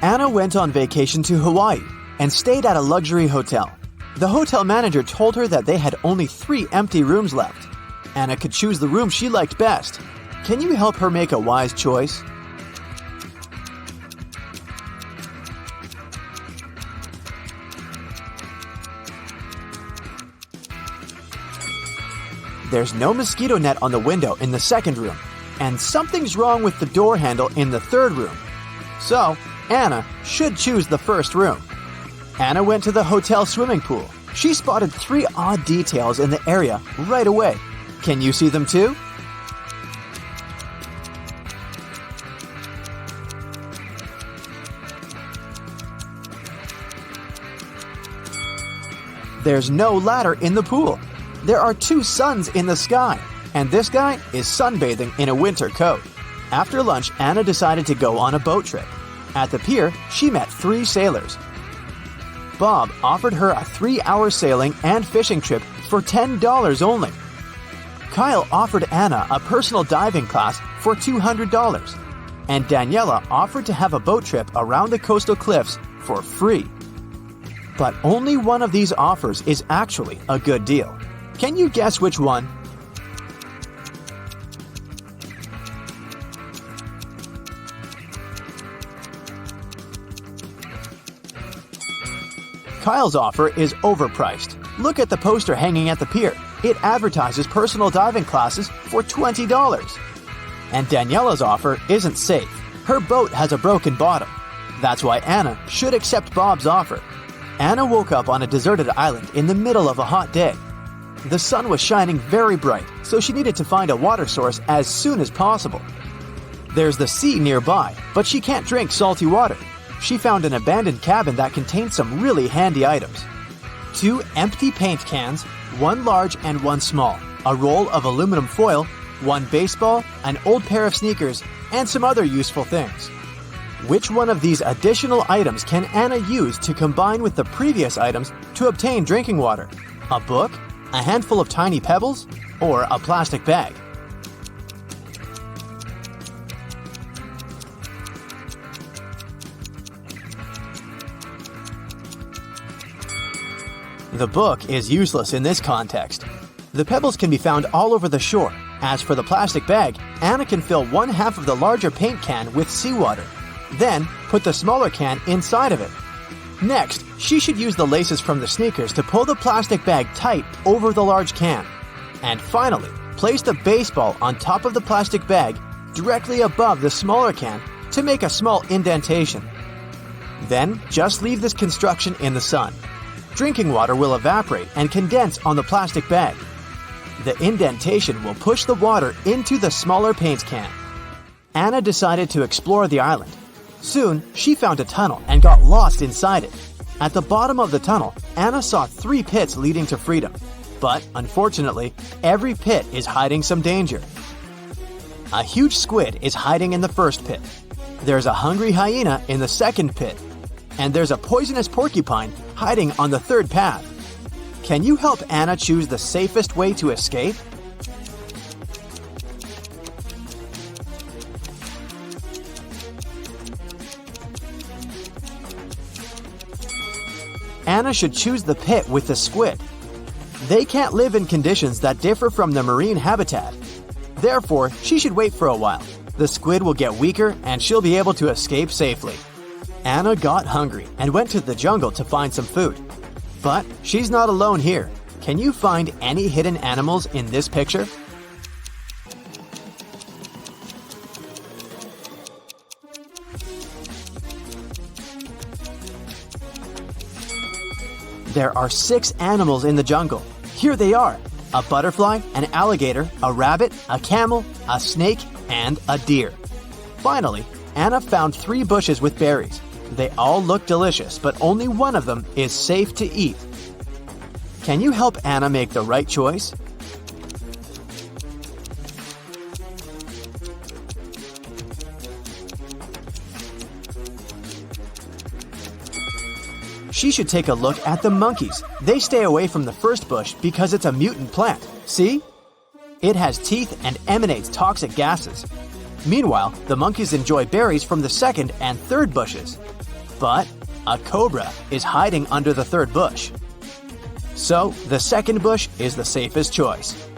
Anna went on vacation to Hawaii and stayed at a luxury hotel. The hotel manager told her that they had only 3 empty rooms left. Anna could choose the room she liked best. Can you help her make a wise choice? There's no mosquito net on the window in the second room, and something's wrong with the door handle in the third room. So, Anna should choose the first room. Anna went to the hotel swimming pool. She spotted 3 odd details in the area right away. Can you see them too? There's no ladder in the pool. There are 2 suns in the sky, and this guy is sunbathing in a winter coat. After lunch, Anna decided to go on a boat trip. At the pier, she met 3 sailors. Bob offered her a 3-hour sailing and fishing trip for $10 only. Kyle offered Anna a personal diving class for $200, and Daniela offered to have a boat trip around the coastal cliffs for free. But only one of these offers is actually a good deal. Can you guess which one? Kyle's offer is overpriced. Look at the poster hanging at the pier. It advertises personal diving classes for $20. And Daniela's offer isn't safe. Her boat has a broken bottom. That's why Anna should accept Bob's offer. Anna woke up on a deserted island in the middle of a hot day. The sun was shining very bright, so she needed to find a water source as soon as possible. There's the sea nearby, but she can't drink salty water. She found an abandoned cabin that contained some really handy items. 2 empty paint cans, 1 large and 1 small, a roll of aluminum foil, 1 baseball, an old pair of sneakers, and some other useful things. Which one of these additional items can Anna use to combine with the previous items to obtain drinking water? A book, a handful of tiny pebbles, or a plastic bag? The book is useless in this context. The pebbles can be found all over the shore. As for the plastic bag, Anna can fill 1/2 of the larger paint can with seawater. Then, put the smaller can inside of it. Next, she should use the laces from the sneakers to pull the plastic bag tight over the large can. And finally, place the baseball on top of the plastic bag directly above the smaller can to make a small indentation. Then, just leave this construction in the sun. Drinking water will evaporate and condense on the plastic bag. The indentation will push the water into the smaller paint can. Anna decided to explore the island. Soon, she found a tunnel and got lost inside it. At the bottom of the tunnel, Anna saw 3 pits leading to freedom. But, unfortunately, every pit is hiding some danger. A huge squid is hiding in the first pit. There's a hungry hyena in the second pit. And there's a poisonous porcupine hiding on the third path. Can you help Anna choose the safest way to escape? Anna should choose the pit with the squid. They can't live in conditions that differ from the marine habitat. Therefore, she should wait for a while. The squid will get weaker and she'll be able to escape safely. Anna got hungry and went to the jungle to find some food. But she's not alone here. Can you find any hidden animals in this picture? There are 6 animals in the jungle. Here they are: a butterfly, an alligator, a rabbit, a camel, a snake, and a deer. Finally, Anna found 3 bushes with berries. They all look delicious, but only one of them is safe to eat. Can you help Anna make the right choice? She should take a look at the monkeys. They stay away from the first bush because it's a mutant plant. See? It has teeth and emanates toxic gases. Meanwhile, the monkeys enjoy berries from the second and third bushes. But a cobra is hiding under the third bush. So the second bush is the safest choice.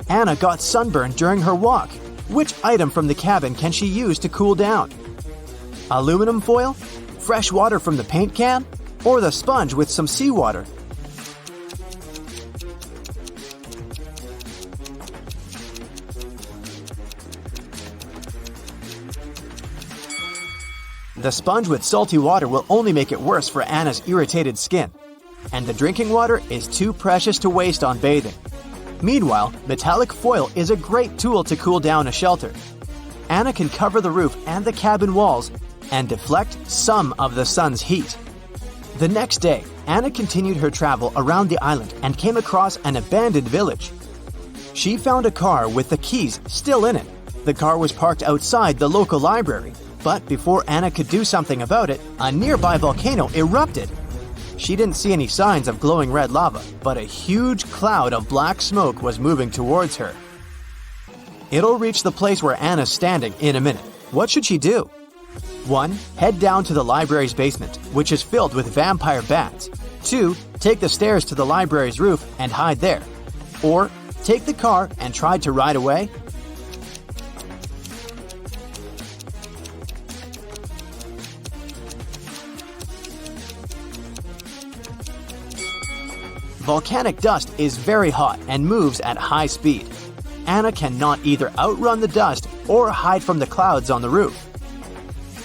Anna got sunburned during her walk. Which item from the cabin can she use to cool down? Aluminum foil? Fresh water from the paint can? Or the sponge with some seawater? The sponge with salty water will only make it worse for Anna's irritated skin. And the drinking water is too precious to waste on bathing. Meanwhile, metallic foil is a great tool to cool down a shelter. Anna can cover the roof and the cabin walls and deflect some of the sun's heat. The next day, Anna continued her travel around the island and came across an abandoned village. She found a car with the keys still in it. The car was parked outside the local library, but before Anna could do something about it, a nearby volcano erupted. She didn't see any signs of glowing red lava, but a huge cloud of black smoke was moving towards her. It'll reach the place where Anna's standing in a minute. What should she do? 1. Head down to the library's basement, which is filled with vampire bats. 2. Take the stairs to the library's roof and hide there. Or, take the car and try to ride away. Volcanic dust is very hot and moves at high speed. Anna cannot either outrun the dust or hide from the clouds on the roof.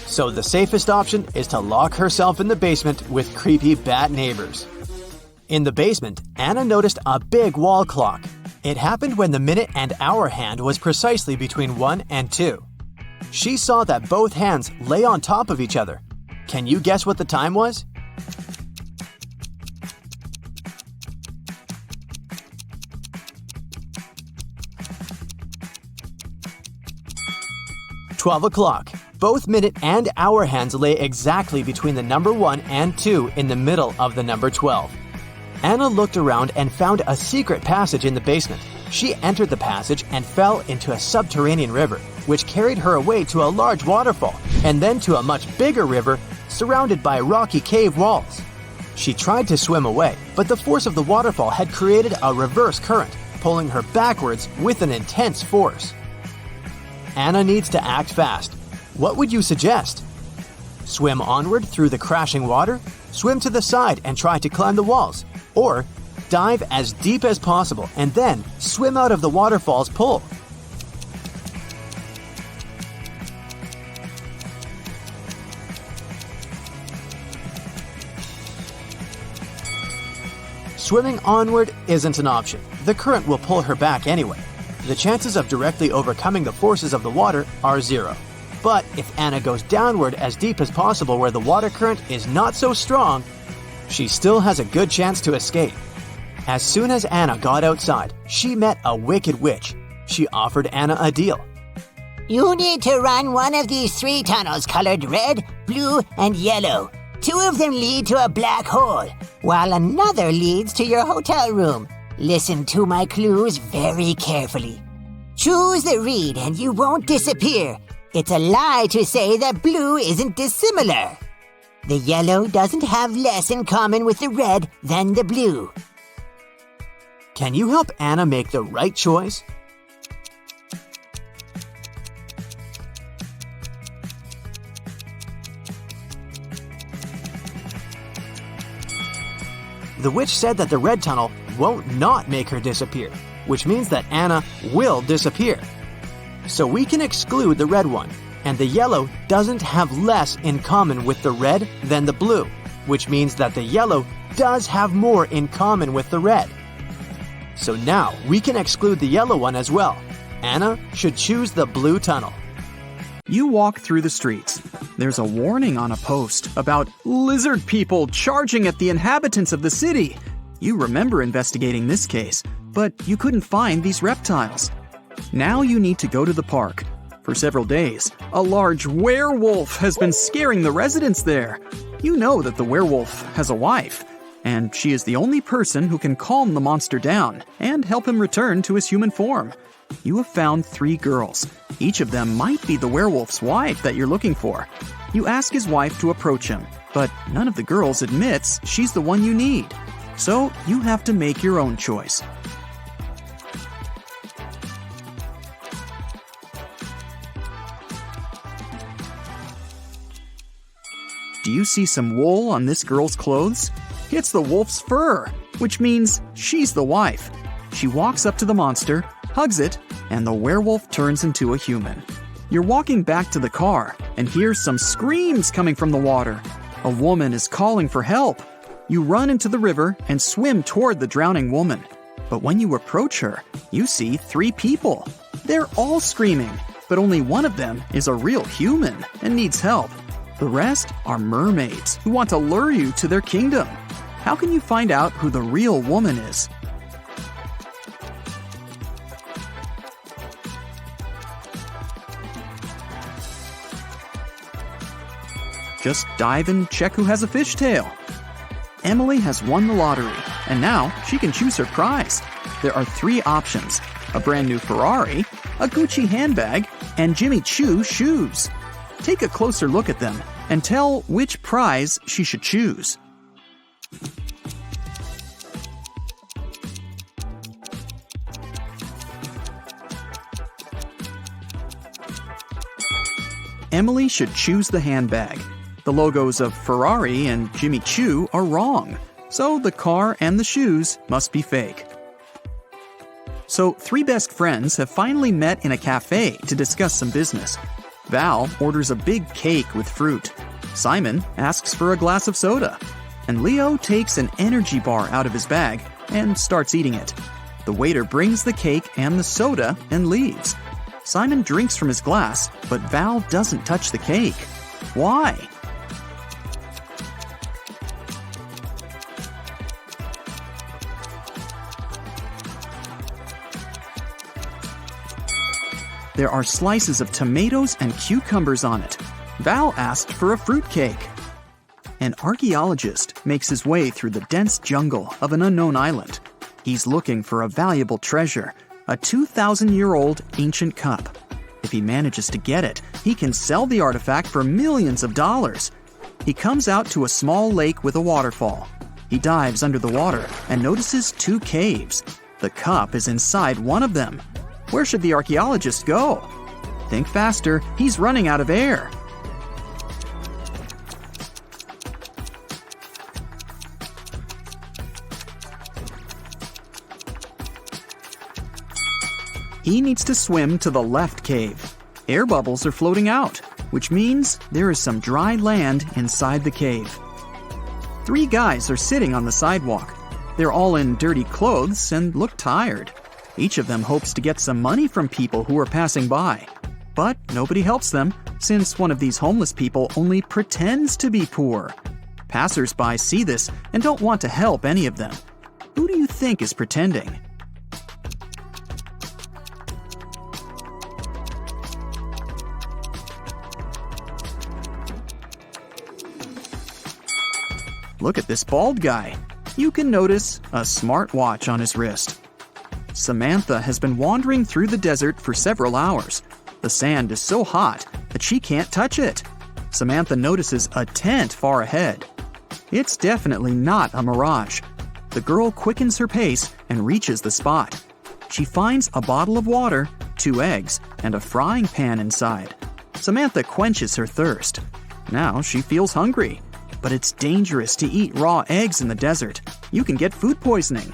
So the safest option is to lock herself in the basement with creepy bat neighbors. In the basement, Anna noticed a big wall clock. It happened when the minute and hour hand was precisely between 1 and 2. She saw that both hands lay on top of each other. Can you guess what the time was? 12 o'clock. Both minute and hour hands lay exactly between the number 1 and 2 in the middle of the number 12. Anna looked around and found a secret passage in the basement. She entered the passage and fell into a subterranean river, which carried her away to a large waterfall, and then to a much bigger river surrounded by rocky cave walls. She tried to swim away, but the force of the waterfall had created a reverse current, pulling her backwards with an intense force. Anna needs to act fast. What would you suggest? Swim onward through the crashing water? Swim to the side and try to climb the walls? Or dive as deep as possible and then swim out of the waterfall's pull? Swimming onward isn't an option. The current will pull her back anyway. The chances of directly overcoming the forces of the water are 0. But if Anna goes downward as deep as possible where the water current is not so strong, she still has a good chance to escape. As soon as Anna got outside, she met a wicked witch. She offered Anna a deal. You need to run one of these 3 tunnels colored red, blue, and yellow. 2 of them lead to a black hole, while another leads to your hotel room. Listen to my clues very carefully. Choose the reed and you won't disappear. It's a lie to say that blue isn't dissimilar. The yellow doesn't have less in common with the red than the blue. Can you help Anna make the right choice? The witch said that the red tunnel won't not make her disappear, which means that Anna will disappear. So we can exclude the red one, and the yellow doesn't have less in common with the red than the blue, which means that the yellow does have more in common with the red. So now we can exclude the yellow one as well. Anna should choose the blue tunnel. You walk through the streets. There's a warning on a post about lizard people charging at the inhabitants of the city. You remember investigating this case, but you couldn't find these reptiles. Now you need to go to the park. For several days, a large werewolf has been scaring the residents there. You know that the werewolf has a wife, and she is the only person who can calm the monster down and help him return to his human form. You have found 3 girls. Each of them might be the werewolf's wife that you're looking for. You ask his wife to approach him. but none of the girls admits she's the one you need. So you have to make your own choice. Do you see some wool on this girl's clothes? It's the wolf's fur, which means she's the wife. She walks up to the monster, hugs it, and the werewolf turns into a human. You're walking back to the car and hear some screams coming from the water. A woman is calling for help. You run into the river and swim toward the drowning woman. But when you approach her, you see 3 people. They're all screaming, but only one of them is a real human and needs help. The rest are mermaids who want to lure you to their kingdom. How can you find out who the real woman is? Just dive and check who has a fishtail. Emily has won the lottery, and now she can choose her prize. There are 3 options: a brand new Ferrari, a Gucci handbag, and Jimmy Choo shoes. Take a closer look at them and tell which prize she should choose. Emily should choose the handbag. The logos of Ferrari and Jimmy Choo are wrong, so the car and the shoes must be fake. So 3 best friends have finally met in a cafe to discuss some business. Val orders a big cake with fruit. Simon asks for a glass of soda. And Leo takes an energy bar out of his bag and starts eating it. The waiter brings the cake and the soda and leaves. Simon drinks from his glass, but Val doesn't touch the cake. Why? There are slices of tomatoes and cucumbers on it. Val asked for a fruitcake. An archaeologist makes his way through the dense jungle of an unknown island. He's looking for a valuable treasure, a 2,000-year-old ancient cup. If he manages to get it, he can sell the artifact for millions of dollars. He comes out to a small lake with a waterfall. He dives under the water and notices 2 caves. The cup is inside one of them. Where should the archaeologist go? Think faster, he's running out of air. He needs to swim to the left cave. Air bubbles are floating out, which means there is some dry land inside the cave. 3 guys are sitting on the sidewalk. They're all in dirty clothes and look tired. Each of them hopes to get some money from people who are passing by. But nobody helps them, since one of these homeless people only pretends to be poor. Passers-by see this and don't want to help any of them. Who do you think is pretending? Look at this bald guy. You can notice a smartwatch on his wrist. Samantha has been wandering through the desert for several hours. The sand is so hot that she can't touch it. Samantha notices a tent far ahead. It's definitely not a mirage. The girl quickens her pace and reaches the spot. She finds a bottle of water, 2 eggs, and a frying pan inside. Samantha quenches her thirst. Now she feels hungry. But it's dangerous to eat raw eggs in the desert. You can get food poisoning.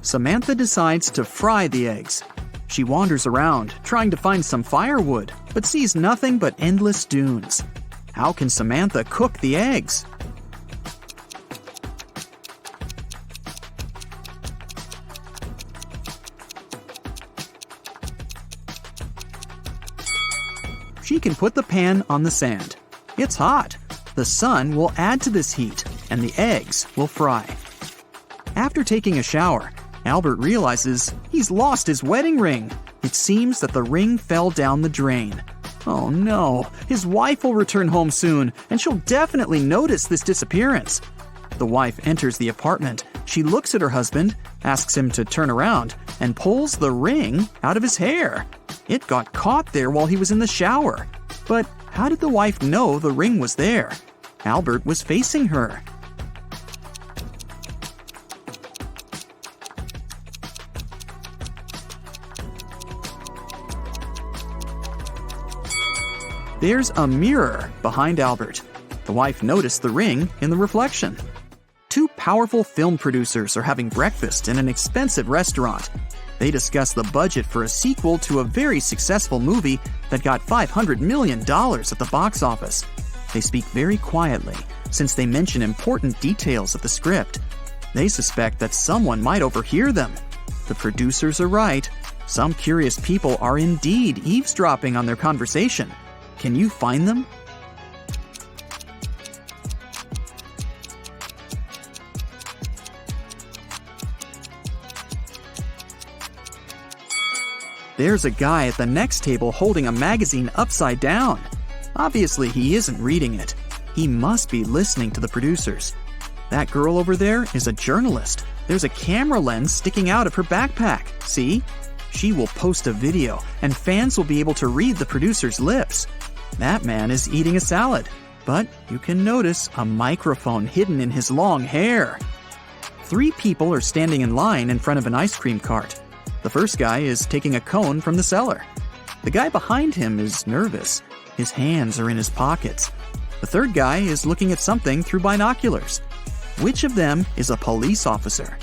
Samantha decides to fry the eggs. She wanders around, trying to find some firewood, but sees nothing but endless dunes. How can Samantha cook the eggs? She can put the pan on the sand. It's hot. The sun will add to this heat, and the eggs will fry. After taking a shower, Albert realizes he's lost his wedding ring. It seems that the ring fell down the drain. Oh no, his wife will return home soon, and she'll definitely notice this disappearance. The wife enters the apartment. She looks at her husband, asks him to turn around, and pulls the ring out of his hair. It got caught there while he was in the shower. But how did the wife know the ring was there? Albert was facing her. There's a mirror behind Albert. The wife noticed the ring in the reflection. Two powerful film producers are having breakfast in an expensive restaurant. They discuss the budget for a sequel to a very successful movie that got $500 million at the box office. They speak very quietly, since they mention important details of the script. They suspect that someone might overhear them. The producers are right. Some curious people are indeed eavesdropping on their conversation. Can you find them? There's a guy at the next table holding a magazine upside down. Obviously, he isn't reading it. He must be listening to the producers. That girl over there is a journalist. There's a camera lens sticking out of her backpack. See? She will post a video, and fans will be able to read the producer's lips. That man is eating a salad, but you can notice a microphone hidden in his long hair. 3 people are standing in line in front of an ice cream cart. The first guy is taking a cone from the seller. The guy behind him is nervous. His hands are in his pockets. The third guy is looking at something through binoculars. Which of them is a police officer?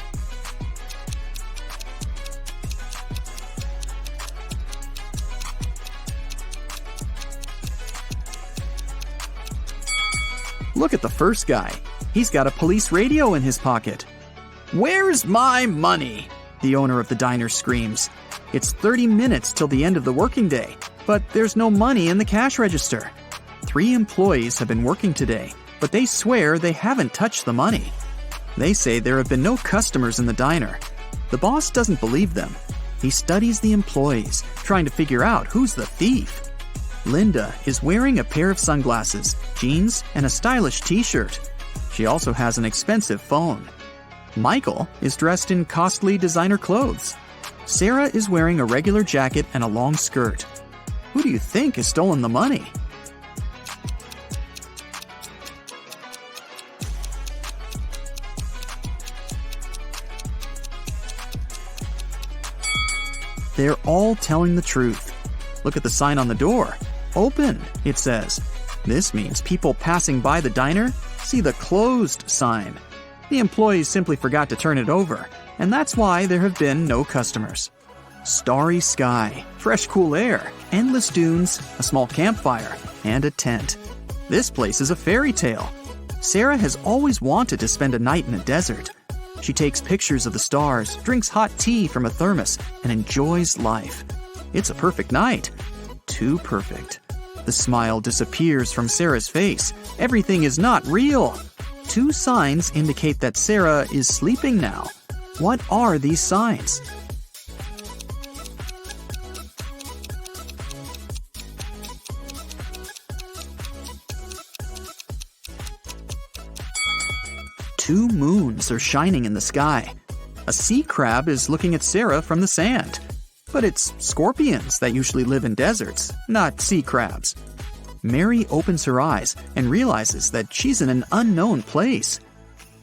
Look at the first guy. He's got a police radio in his pocket. "Where's my money?" the owner of the diner screams. It's 30 minutes till the end of the working day, but there's no money in the cash register. 3 employees have been working today, but they swear they haven't touched the money. They say there have been no customers in the diner. The boss doesn't believe them. He studies the employees, trying to figure out who's the thief. Linda is wearing a pair of sunglasses, jeans, and a stylish t-shirt. She also has an expensive phone. Michael is dressed in costly designer clothes. Sarah is wearing a regular jacket and a long skirt. Who do you think has stolen the money? They're all telling the truth. Look at the sign on the door. Open, it says. This means people passing by the diner see the closed sign. The employees simply forgot to turn it over, and that's why there have been no customers. Starry sky, fresh cool air, endless dunes, a small campfire, and a tent. This place is a fairy tale. Sarah has always wanted to spend a night in a desert. She takes pictures of the stars, drinks hot tea from a thermos, and enjoys life. It's a perfect night. Too perfect. The smile disappears from Sarah's face. Everything is not real. 2 signs indicate that Sarah is sleeping now. What are these signs? Two moons are shining in the sky. A sea crab is looking at Sarah from the sand. But it's scorpions that usually live in deserts, not sea crabs. Mary opens her eyes and realizes that she's in an unknown place.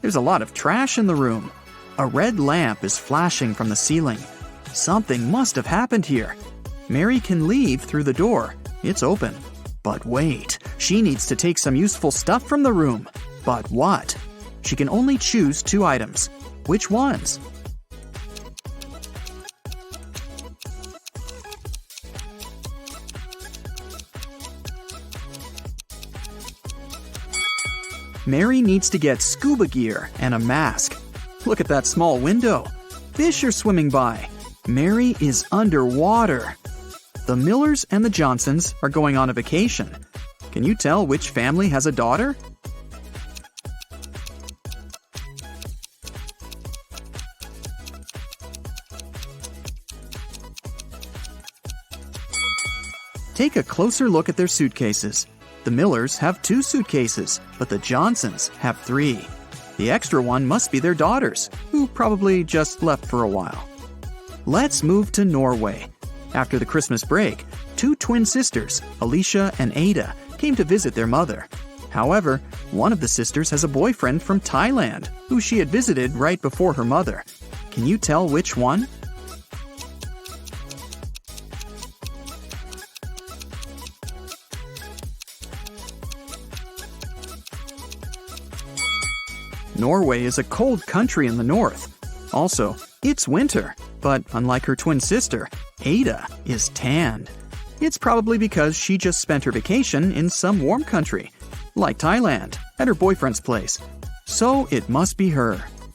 There's a lot of trash in the room. A red lamp is flashing from the ceiling. Something must have happened here. Mary can leave through the door. It's open. But wait, she needs to take some useful stuff from the room. But what? She can only choose 2 items. Which ones? Mary needs to get scuba gear and a mask. Look at that small window. Fish are swimming by. Mary is underwater. The Millers and the Johnsons are going on a vacation. Can you tell which family has a daughter? Take a closer look at their suitcases. The Millers have 2 suitcases, but the Johnsons have 3. The extra one must be their daughters, who probably just left for a while. Let's move to Norway. After the Christmas break, 2 twin sisters, Alicia and Ada, came to visit their mother. However, one of the sisters has a boyfriend from Thailand, who she had visited right before her mother. Can you tell which one? Norway is a cold country in the north. Also, it's winter, but unlike her twin sister, Ada is tanned. It's probably because she just spent her vacation in some warm country, like Thailand, at her boyfriend's place. So it must be her.